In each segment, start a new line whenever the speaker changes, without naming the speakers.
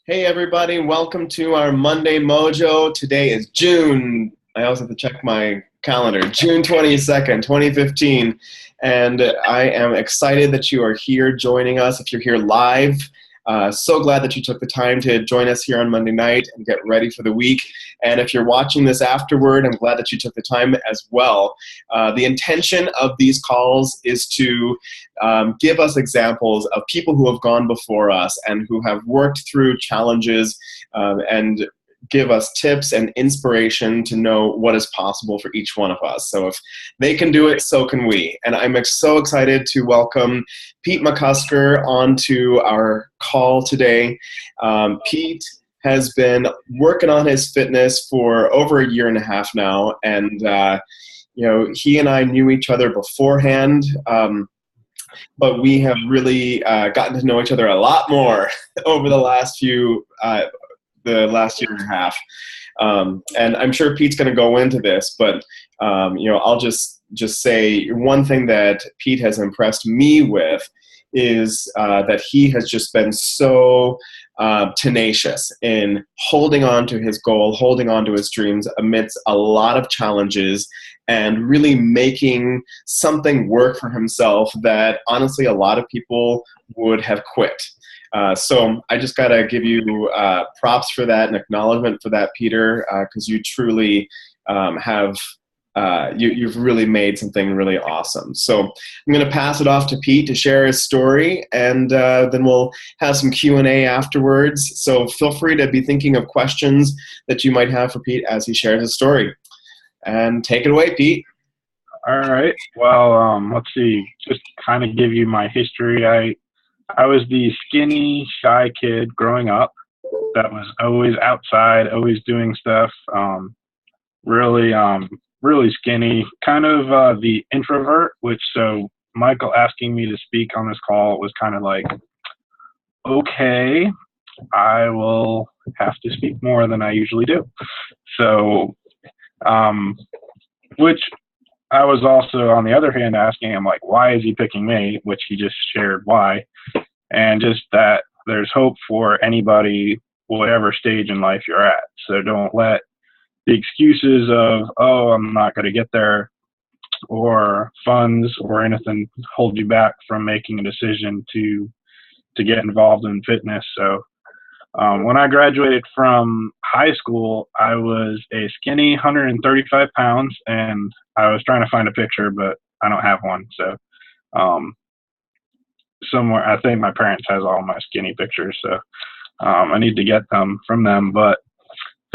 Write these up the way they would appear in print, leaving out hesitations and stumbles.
Hey everybody, welcome to our Monday Mojo. Today is I always have to check my calendar, June 22nd, 2015. And I am excited that you are here joining us. If you're here live, so glad that you took the time to join us here on Monday night and get ready for the week. And if you're watching this afterward, I'm glad that you took the time as well. The intention of these calls is to give us examples of people who have gone before us and who have worked through challenges and give us tips and inspiration to know what is possible for each one of us. So if they can do it, so can we. And I'm so excited to welcome Pete McCusker onto our call today. Pete has been working on his fitness for over a year and a half now, and he and I knew each other beforehand. But we have really gotten to know each other a lot more over the last year and a half. And I'm sure Pete's going to go into this, but I'll just say one thing that Pete has impressed me with is that he has just been so tenacious in holding on to his goal, holding on to his dreams amidst a lot of challenges, and really making something work for himself that honestly a lot of people would have quit. So I just got to give you props for that and acknowledgement for that, Peter, because you truly you've really made something really awesome. So I'm going to pass it off to Pete to share his story, and then we'll have some Q&A afterwards. So feel free to be thinking of questions that you might have for Pete as he shares his story. And take it away, Pete.
All right. Well, let's see. Just kind of give you my history. I was the skinny, shy kid growing up that was always outside, always doing stuff. Really skinny. Kind of the introvert. So Michael asking me to speak on this call was kind of like, okay, I will have to speak more than I usually do. So. Which I was also, on the other hand, asking him, like, why is he picking me? Which he just shared why. And just that there's hope for anybody, whatever stage in life you're at. So don't let the excuses of, oh, I'm not going to get there, or funds or anything hold you back from making a decision to get involved in fitness. So when I graduated from high school, I was a skinny 135 pounds, and I was trying to find a picture, but I don't have one. So somewhere, I think my parents has all my skinny pictures, so I need to get them from them. But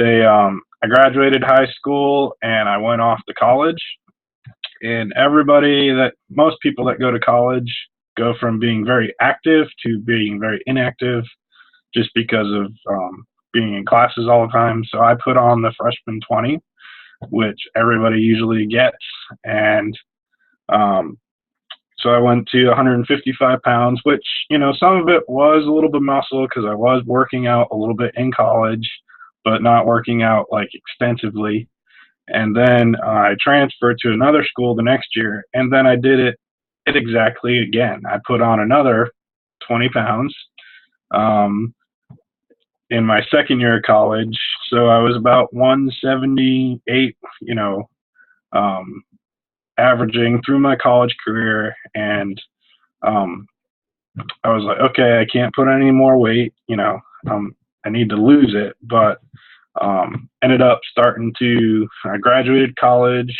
I graduated high school, and I went off to college. And most people that go to college go from being very active to being very inactive, just because of being in classes all the time. So I put on the freshman 20, which everybody usually gets. And so I went to 155 pounds, which, some of it was a little bit muscle because I was working out a little bit in college, but not working out like extensively. And then I transferred to another school the next year, and then I did it exactly again. I put on another 20 pounds. In my second year of college. So I was about 178, averaging through my college career. And I was like, okay, I can't put on any more weight, I need to lose it. But ended up I graduated college,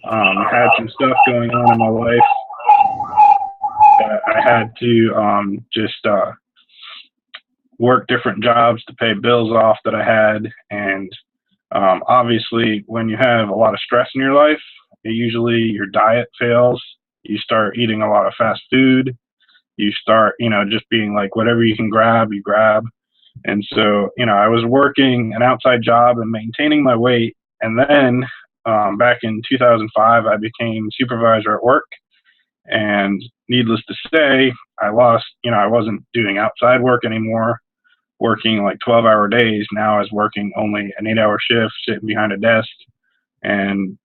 had some stuff going on in my life that I had to just work different jobs to pay bills off that I had. And obviously, when you have a lot of stress in your life, usually your diet fails. You start eating a lot of fast food. You start, just being like whatever you can grab, you grab. And so, I was working an outside job and maintaining my weight. And then back in 2005, I became supervisor at work. And needless to say, I wasn't doing outside work anymore, working like 12-hour days. Now I was working only an 8-hour shift, sitting behind a desk, and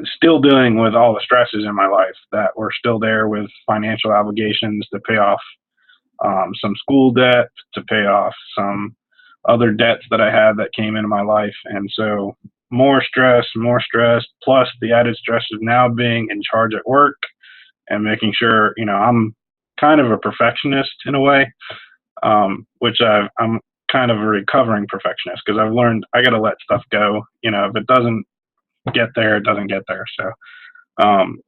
still dealing with all the stresses in my life that were still there, with financial obligations to pay off some school debt to pay off some other debts that I had that came into my life. And so more stress, plus the added stress of now being in charge at work and making sure, I'm kind of a perfectionist in a way, which I'm kind of a recovering perfectionist because I've learned I got to let stuff go. If it doesn't get there, it doesn't get there. Um,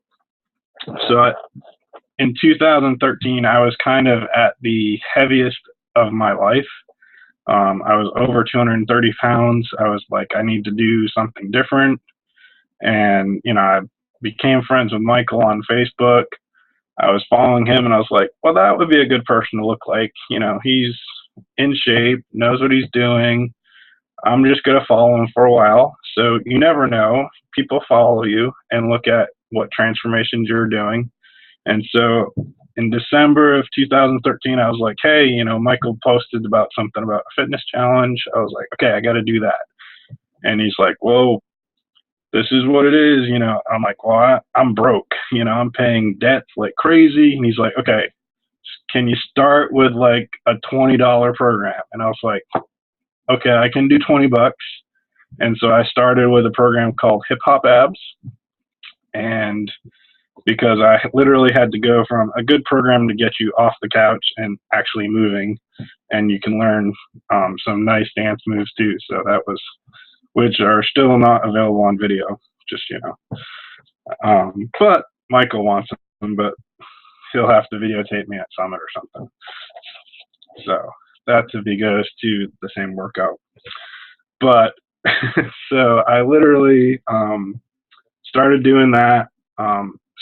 in 2013, I was kind of at the heaviest of my life. I was over 230 pounds. I was like, I need to do something different. And, I became friends with Michael on Facebook. I was following him and I was like, well, that would be a good person to look like. He's in shape, knows what he's doing. I'm just going to follow him for a while. So you never know. People follow you and look at what transformations you're doing. And so in December of 2013, I was like, hey, Michael posted about something about a fitness challenge. I was like, okay, I got to do that. And he's like, whoa, this is what it is. I'm like, well, I'm broke. I'm paying debts like crazy. And he's like, okay, can you start with like a $20 program? And I was like, okay, I can do $20. And so I started with a program called Hip Hop Abs. And because I literally had to go from a good program to get you off the couch and actually moving, and you can learn some nice dance moves too. So that was, which are still not available on video, just, but Michael wants them, but he'll have to videotape me at Summit or something. So that's if he goes to the same workout. But so I literally started doing that,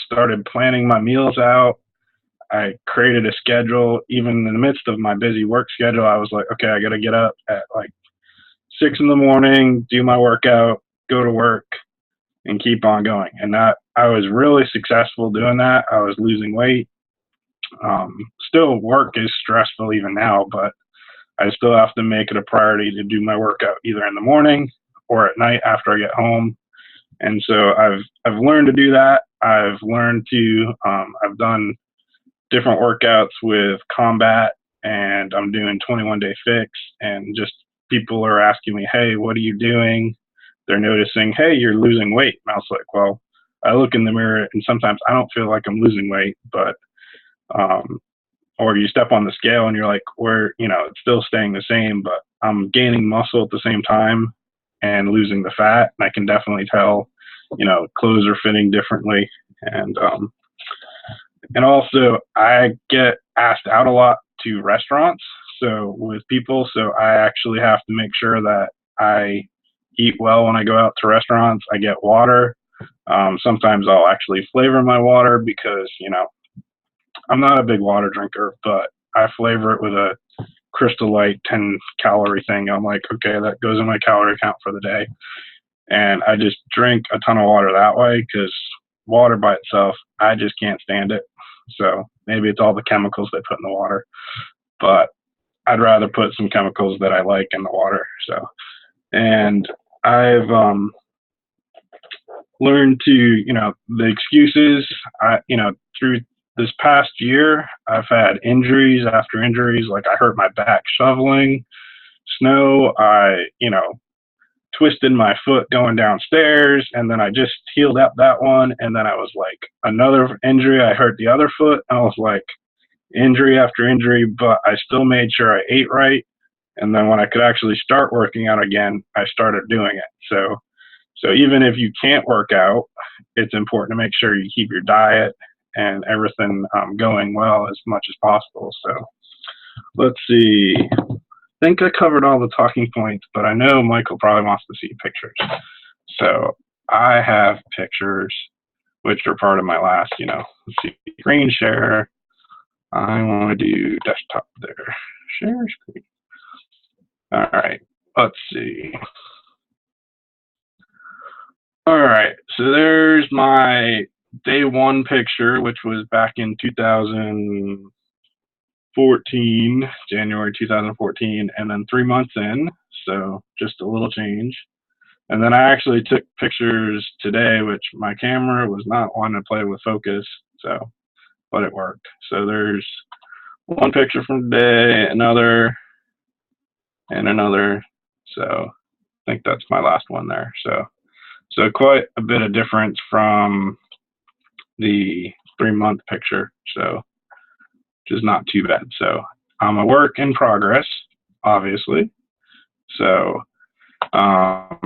started planning my meals out. I created a schedule. Even in the midst of my busy work schedule, I was like, okay, I got to get up at like 6 a.m, do my workout, go to work, and keep on going. And that I was really successful doing that. I was losing weight. Still, work is stressful even now, but I still have to make it a priority to do my workout either in the morning or at night after I get home. And so I've learned to do that. I've learned to I've done different workouts with Combat, and I'm doing 21 Day Fix, and just people are asking me, hey, what are you doing? They're noticing, hey, you're losing weight. And I was like, well, I look in the mirror and sometimes I don't feel like I'm losing weight, but or you step on the scale and you're like, it's still staying the same, but I'm gaining muscle at the same time and losing the fat. And I can definitely tell, clothes are fitting differently. And also I get asked out a lot to restaurants. So with people, so I actually have to make sure that I eat well when I go out to restaurants. I get water. Sometimes I'll actually flavor my water because, I'm not a big water drinker, but I flavor it with a Crystal Light 10-calorie thing. I'm like, okay, that goes in my calorie count for the day. And I just drink a ton of water that way because water by itself, I just can't stand it. So maybe it's all the chemicals they put in the water, but I'd rather put some chemicals that I like in the water. So, and I've learned to, the excuses, through this past year, I've had injuries after injuries. Like I hurt my back shoveling snow. I, twisted my foot going downstairs, and then I just healed up that one. And then I was like, another injury, I hurt the other foot. I was like, injury after injury, but I still made sure I ate right. And then when I could actually start working out again, I started doing it. So even if you can't work out, it's important to make sure you keep your diet and everything going well as much as possible. So let's see. I think I covered all the talking points, but I know Michael probably wants to see pictures. So I have pictures, which are part of my last, let's see, screen share. I want to do desktop there. Share screen. All right, let's see. All right, so there's my day one picture, which was back in 2014, January 2014, and then 3 months in, so just a little change. And then I actually took pictures today, which my camera was not wanting to play with focus, but it worked. So there's one picture from today, another, and another. So I think that's my last one there. So quite a bit of difference from the 3-month picture. So which is not too bad. So I'm a work in progress, obviously. So um,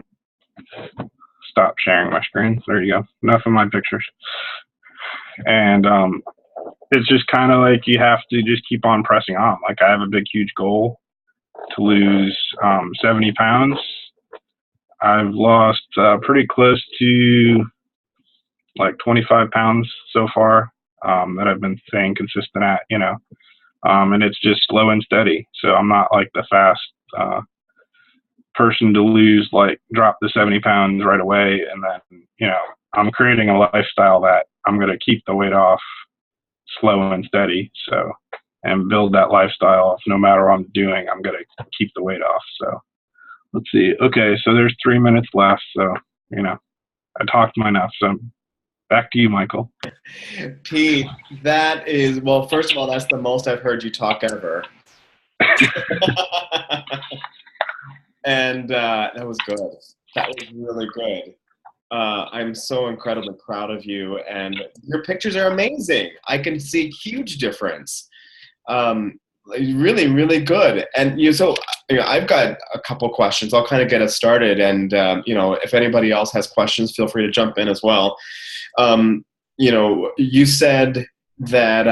stop sharing my screen. There you go. Enough of my pictures. And it's just kind of like you have to just keep on pressing on. Like I have a big, huge goal to lose 70 pounds. I've lost pretty close to like 25 pounds so far that I've been staying consistent at, and it's just slow and steady. So I'm not like the fast person to lose, like drop the 70 pounds right away. And then, I'm creating a lifestyle that I'm going to keep the weight off slow and steady. So, and build that lifestyle. No matter what I'm doing, I'm going to keep the weight off. So let's see. Okay. So there's 3 minutes left. So, I talked my enough. So back to you, Michael.
Pete, that is, well, first of all, that's the most I've heard you talk ever. And that was good. That was really good. I'm so incredibly proud of you, and your pictures are amazing. I can see huge difference. Really, really good. And I've got a couple questions. I'll kind of get us started, and if anybody else has questions, feel free to jump in as well. You said that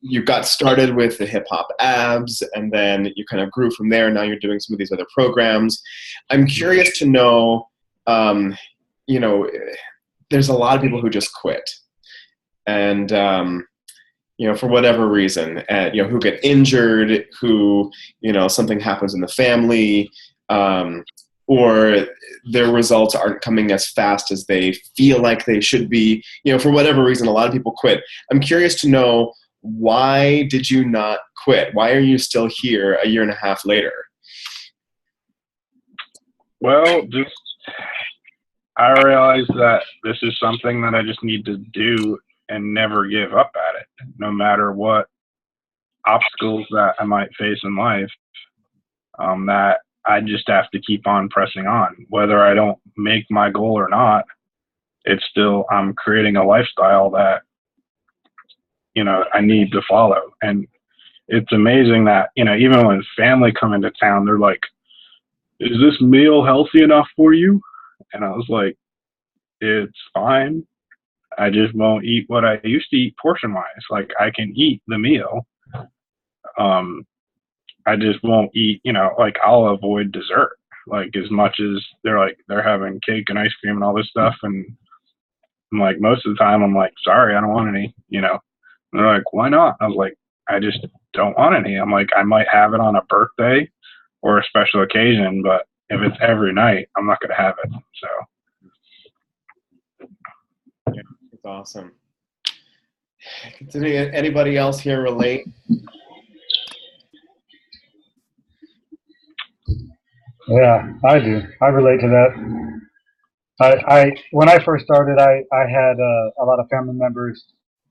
you got started with the hip hop abs, and then you kind of grew from there. Now you're doing some of these other programs. I'm curious to know, there's a lot of people who just quit, and for whatever reason, who get injured, who something happens in the family, or their results aren't coming as fast as they feel like they should be. For whatever reason, a lot of people quit. I'm curious to know, why did you not quit? Why are you still here a year and a half later?
Well, I realized that this is something that I just need to do and never give up at it, no matter what obstacles that I might face in life. That I just have to keep on pressing on, whether I don't make my goal or not. It's still, I'm creating a lifestyle that I need to follow. And it's amazing that even when family come into town, they're like, "Is this meal healthy enough for you?" And I was like, "It's fine. I just won't eat what I used to eat portion wise. Like I can eat the meal. I just won't eat, like I'll avoid dessert, like as much as they're having cake and ice cream and all this stuff. And I'm like, most of the time I'm like, sorry, I don't want any, And they're like, why not? I was like, I just don't want any. I'm like, I might have it on a birthday or a special occasion, but if it's every night, I'm not going to have it. So.
Yeah, it's awesome. Does anybody else here relate?
Yeah, I do. I relate to that. When I first started, I had a lot of family members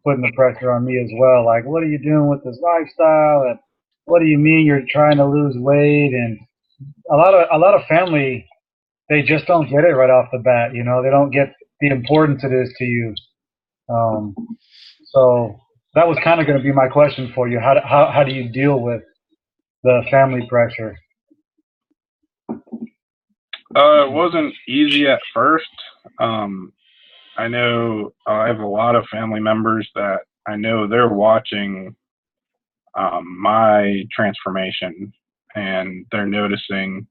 putting the pressure on me as well. Like, what are you doing with this lifestyle? And what do you mean you're trying to lose weight? And a lot of family, they just don't get it right off the bat. They don't get the importance it is to you. Um, so that was kind of going to be my question for you. How do you deal with the family pressure?
It wasn't easy at first. I know I have a lot of family members that I know they're watching my transformation, and they're noticing,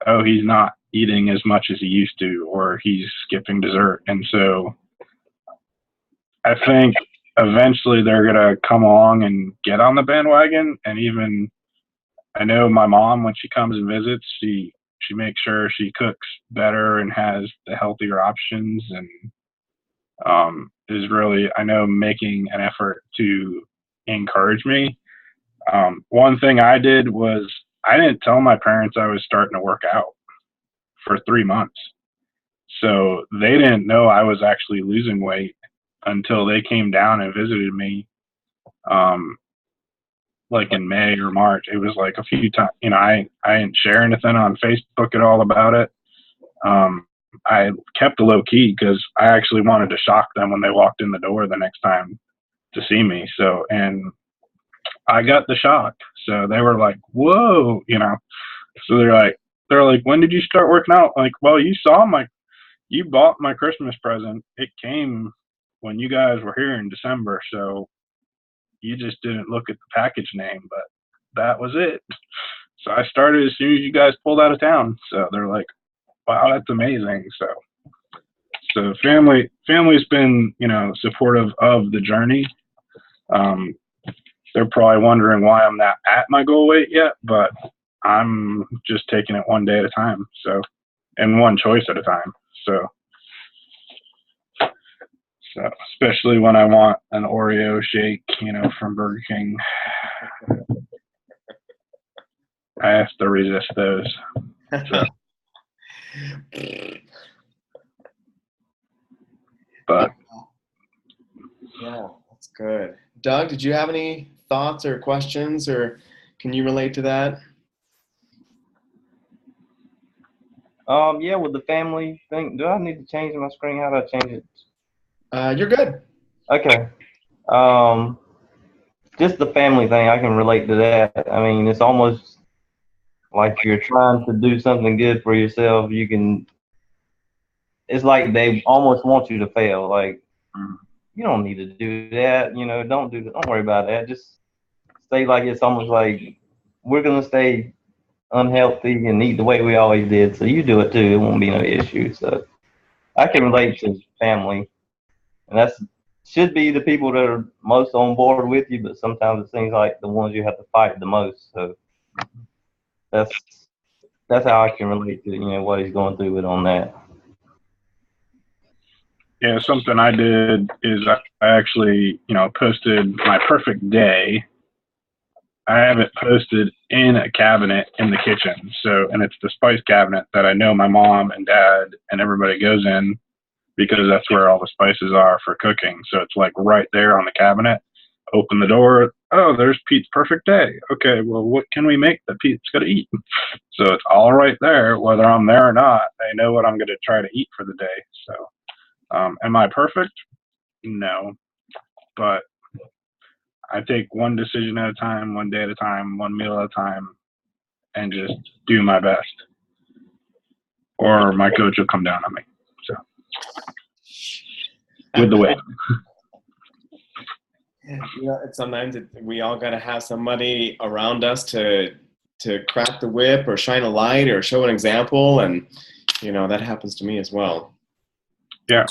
oh, he's not eating as much as he used to, or he's skipping dessert. And so I think eventually they're going to come along and get on the bandwagon. And even I know my mom, when she comes and visits, she makes sure she cooks better and has the healthier options, and is really, I know, making an effort to encourage me. One thing I did was I didn't tell my parents I was starting to work out for 3 months. So they didn't know I was actually losing weight until they came down and visited me. like in May or March. It was like a few times, you know, I didn't share anything on Facebook at all about it. I kept a low key because I actually wanted to shock them when they walked in the door the next time to see me. So, and I got the shock. So they were like, whoa, you know, so they're like, when did you start working out? Like, well, you bought my Christmas present. It came when you guys were here in December. So you just didn't look at the package name, but that was it. So I started as soon as you guys pulled out of town. So they're like, wow, that's amazing. So family's been, you know, supportive of the journey. They're probably wondering why I'm not at my goal weight yet, but I'm just taking it one day at a time. So, and one choice at a time. So especially when I want an Oreo shake, you know, from Burger King, I have to resist those. So. But
yeah, that's good. Doug, did you have any thoughts or questions, or can you relate to that?
Yeah, with the family thing, do I need to change my screen? How do I change it?
You're good.
Okay. Just the family thing, I can relate to that. I mean, it's almost like you're trying to do something good for yourself. It's like they almost want you to fail. Like, you don't need to do that. You know, don't worry about that. Just stay like it's almost like we're going to stay unhealthy and eat the way we always did. So you do it too. It won't be no issue. So I can relate to family. And that's should be the people that are most on board with you, but sometimes it seems like the ones you have to fight the most. So that's how I can relate to, you know, what he's going through with on that.
yeah, something I did is I actually, you know, posted my perfect day. I have it posted in a cabinet in the kitchen. So, and it's the spice cabinet that I know my mom and dad and everybody goes in because that's where all the spices are for cooking. So it's like right there on the cabinet. Open the door. Oh, there's Pete's perfect day. Okay, well, what can we make that Pete's going to eat? So it's all right there, whether I'm there or not. I know what I'm going to try to eat for the day. So, am I perfect? No, but I take one decision at a time, one day at a time, one meal at a time, and just do my best. Or my coach will come down on me. So, with the whip.
You know, sometimes we all got to have somebody around us to crack the whip or shine a light or show an example, and you know that happens to me as well.
Yeah,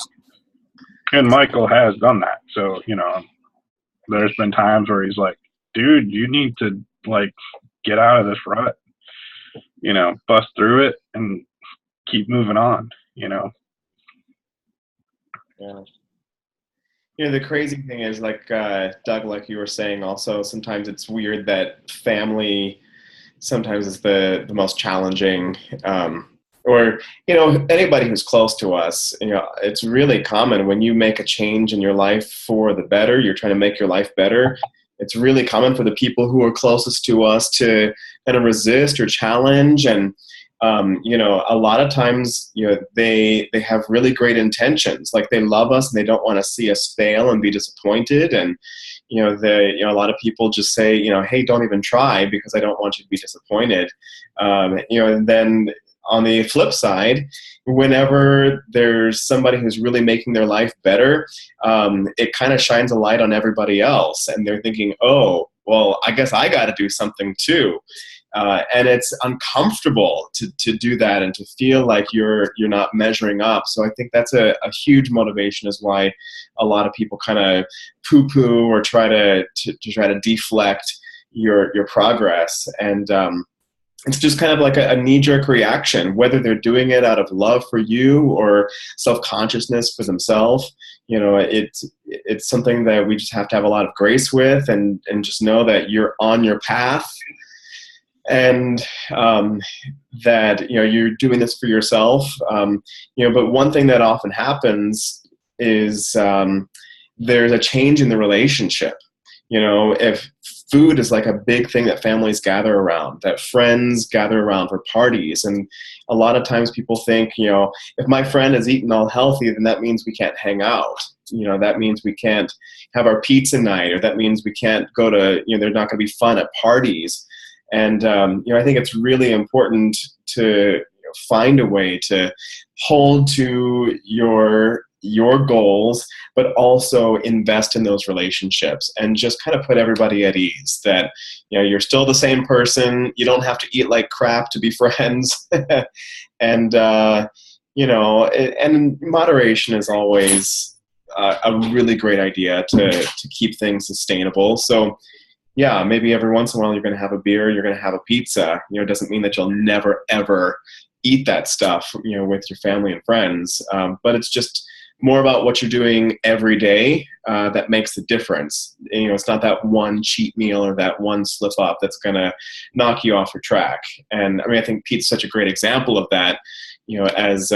and Michael has done that. So you know, there's been times where he's like, "Dude, you need to like get out of this rut. You know, bust through it and keep moving on." You know.
Yeah. You know, the crazy thing is, like Doug, like you were saying, also sometimes it's weird that family sometimes is the most challenging, or you know, anybody who's close to us. You know, it's really common when you make a change in your life for the better. You're trying to make your life better. It's really common for the people who are closest to us to kind of resist or challenge, and you know, a lot of times, you know, they have really great intentions. Like they love us and they don't want to see us fail and be disappointed. And you know, a lot of people just say, you know, hey, don't even try because I don't want you to be disappointed. You know, and then on the flip side, whenever there's somebody who's really making their life better, it kind of shines a light on everybody else, and they're thinking, oh, well, I guess I got to do something too. And it's uncomfortable to do that and to feel like you're not measuring up. So I think that's a huge motivation, is why a lot of people kind of poo-poo or try to deflect your progress. And it's just kind of like a knee-jerk reaction, whether they're doing it out of love for you or self-consciousness for themselves. You know, it's something that we just have to have a lot of grace with, and just know that you're on your path. And that, you know, you're doing this for yourself. You know, but one thing that often happens is there's a change in the relationship. You know, if food is like a big thing that families gather around, that friends gather around for parties. And a lot of times people think, if my friend is eating all healthy, then that means we can't hang out. That means we can't have our pizza night, or that means we can't go to, there's not going to be fun at parties. And, I think it's really important to find a way to hold to your goals, but also invest in those relationships and just kind of put everybody at ease that, you're still the same person. You don't have to eat like crap to be friends. And, and moderation is always a really great idea to keep things sustainable. So, yeah, maybe every once in a while you're going to have a beer, you're going to have a pizza. It doesn't mean that you'll never, ever eat that stuff, with your family and friends. But it's just more about what you're doing every day that makes the difference. It's not that one cheat meal or that one slip up that's going to knock you off your track. And I think Pete's such a great example of that. As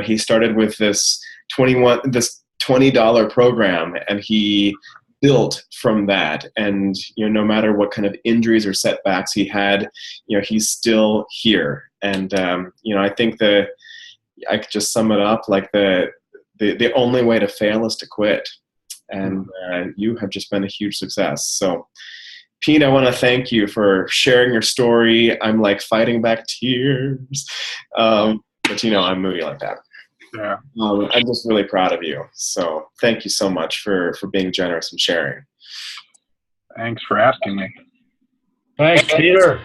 he started with this $20 program, and he built from that. And no matter what kind of injuries or setbacks he had, he's still here. And I think I could just sum it up like the only way to fail is to quit. And you have just been a huge success. So, Pete, I want to thank you for sharing your story. I'm like fighting back tears, but I'm moody like that.
Yeah.
I'm just really proud of you. So thank you so much for being generous and sharing.
Thanks for asking me.
Thanks, Peter.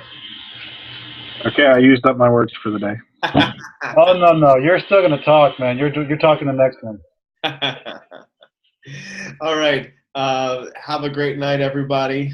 Okay, I used up my words for the day.
Oh, no. You're still going to talk, man. You're talking the next one.
All right. Have a great night, everybody.